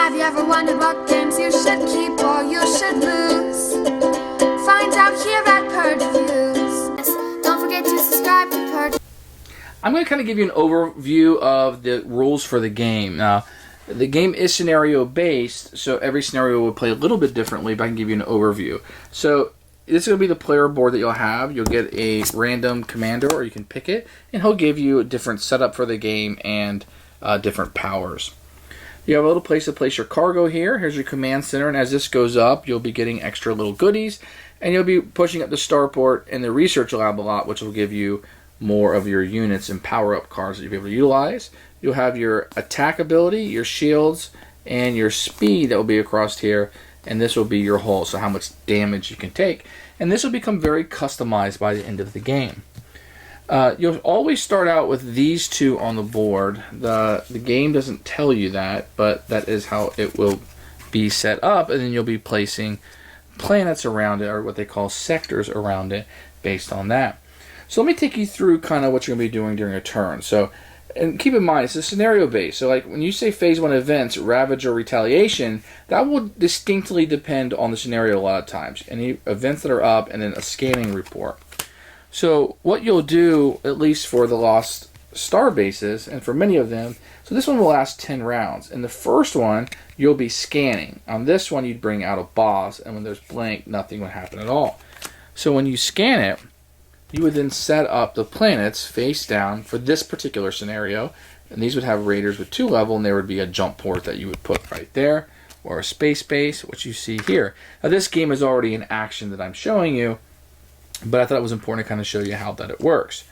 Have you ever wondered what games you should keep or you should lose? Find out here at Purge Reviews. Don't forget to subscribe to Purge. I'm going to kind of give you an overview of the rules for the game. Now, the game is scenario based, so every scenario will play a little bit differently, but I can give you an overview. So this is going to be the player board that you'll have. You'll get a random commander, or you can pick it, and he'll give you a different setup for the game and different powers. You have a little place to place your cargo here. Here's your command center, and as this goes up, you'll be getting extra little goodies, and you'll be pushing up the starport and the research lab a lot, which will give you more of your units and power-up cards that you'll be able to utilize. You'll have your attack ability, your shields, and your speed that will be across here, and this will be your hull, so how much damage you can take. And this will become very customized by the end of the game. You'll always start out with these two on the board. The game doesn't tell you that, but that is how it will be set up, and then you'll be placing planets around it, or what they call sectors around it, based on that. So let me take you through kind of what you're going to be doing during a turn. So, and keep in mind, it's a scenario based. So like when you say phase 1 events, ravage or retaliation, that will distinctly depend on the scenario a lot of times. Any events that are up, and then a scanning report. So what you'll do, at least for the Lost Star bases, and for many of them, so this one will last 10 rounds. In the first one, you'll be scanning. On this one, you'd bring out a boss, and when there's blank, nothing would happen at all. So when you scan it, you would then set up the planets face down for this particular scenario, and these would have raiders with 2 level, and there would be a jump port that you would put right there, or a space base, which you see here. Now this game is already in action that I'm showing you, but I thought it was important to kind of show you how that it works.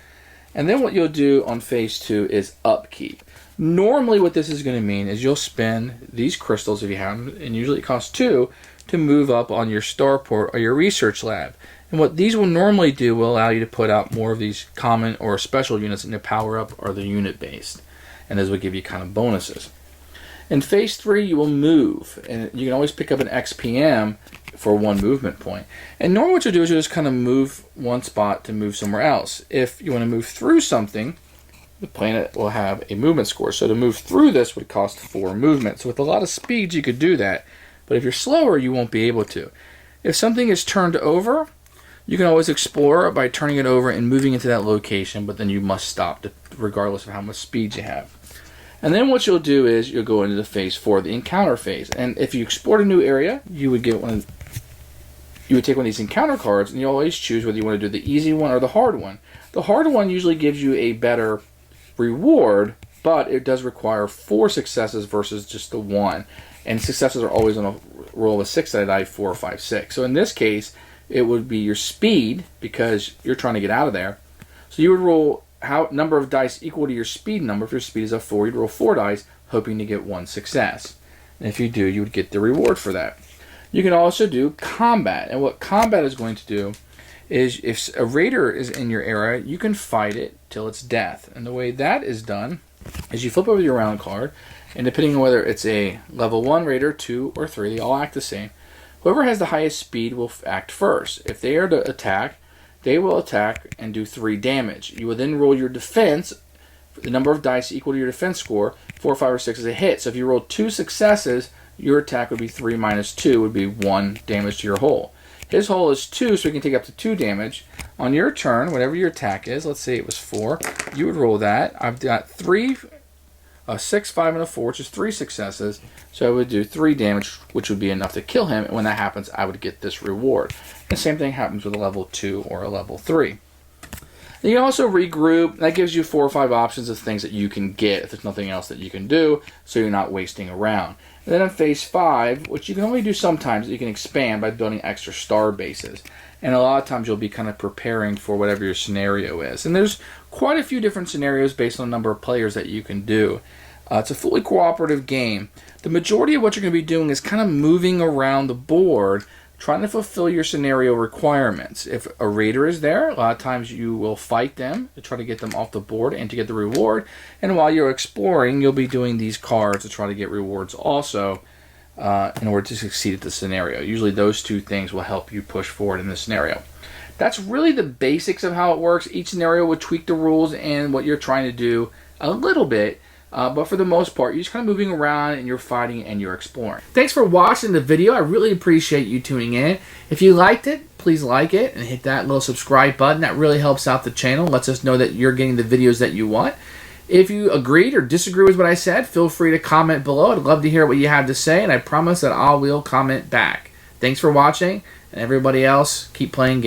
And then what you'll do on phase 2 is upkeep. Normally what this is going to mean is you'll spend these crystals, if you have them, and usually it costs 2, to move up on your starport or your research lab. And what these will normally do will allow you to put out more of these common or special units into power up, or the unit based. And those will give you kind of bonuses. In phase 3 you will move, and you can always pick up an XPM for 1 movement point. And normally what you'll do is you'll just kind of move one spot to move somewhere else. If you want to move through something, the planet will have a movement score. So to move through this would cost 4 movement. So with a lot of speed you could do that, but if you're slower you won't be able to. If something is turned over, you can always explore by turning it over and moving into that location, but then you must stop regardless of how much speed you have. And then what you'll do is you'll go into the phase 4, the encounter phase. And if you explored a new area, you would take one of these encounter cards, and you always choose whether you want to do the easy one or the hard one. The hard one usually gives you a better reward, but it does require 4 successes versus just the 1. And successes are always on a roll of a 6-sided die, 4, 5, 6. So in this case, it would be your speed, because you're trying to get out of there. So you would roll number of dice equal to your speed number. If your speed is a 4, you'd roll 4 dice, hoping to get 1 success. And if you do, you would get the reward for that. You can also do combat. And what combat is going to do is, if a raider is in your area, you can fight it till its death. And the way that is done is you flip over your round card, and depending on whether it's a level 1 raider, 2, or 3, they all act the same. Whoever has the highest speed will act first. If they are to attack, they will attack and do 3 damage. You will then roll your defense, the number of dice equal to your defense score. 4, 5, or 6 is a hit. So if you roll 2 successes, your attack would be 3 minus 2 would be 1 damage to your hull. His hull is 2, so he can take up to 2 damage. On your turn, whatever your attack is, let's say it was 4, you would roll that. I've got 3, a 6, 5, and a 4, which is 3 successes. So I would do 3 damage, which would be enough to kill him. And when that happens, I would get this reward. The same thing happens with a level 2 or a level 3. And you can also regroup. That gives you 4 or 5 options of things that you can get if there's nothing else that you can do, so you're not wasting a round. And then in phase 5, which you can only do sometimes, you can expand by building extra star bases. And a lot of times you'll be kind of preparing for whatever your scenario is. And there's quite a few different scenarios based on the number of players that you can do. It's a fully cooperative game. The majority of what you're going to be doing is kind of moving around the board, trying to fulfill your scenario requirements. If a raider is there, a lot of times you will fight them to try to get them off the board and to get the reward. And while you're exploring, you'll be doing these cards to try to get rewards also, in order to succeed at the scenario. Usually those 2 things will help you push forward in the scenario. That's really the basics of how it works. Each scenario would tweak the rules and what you're trying to do a little bit, But for the most part, you're just kind of moving around and you're fighting and you're exploring. Thanks for watching the video. I really appreciate you tuning in. If you liked it, please like it and hit that little subscribe button. That really helps out the channel, lets us know that you're getting the videos that you want. If you agreed or disagree with what I said, feel free to comment below. I'd love to hear what you have to say, and I promise that I will comment back. Thanks for watching, and everybody else, keep playing games.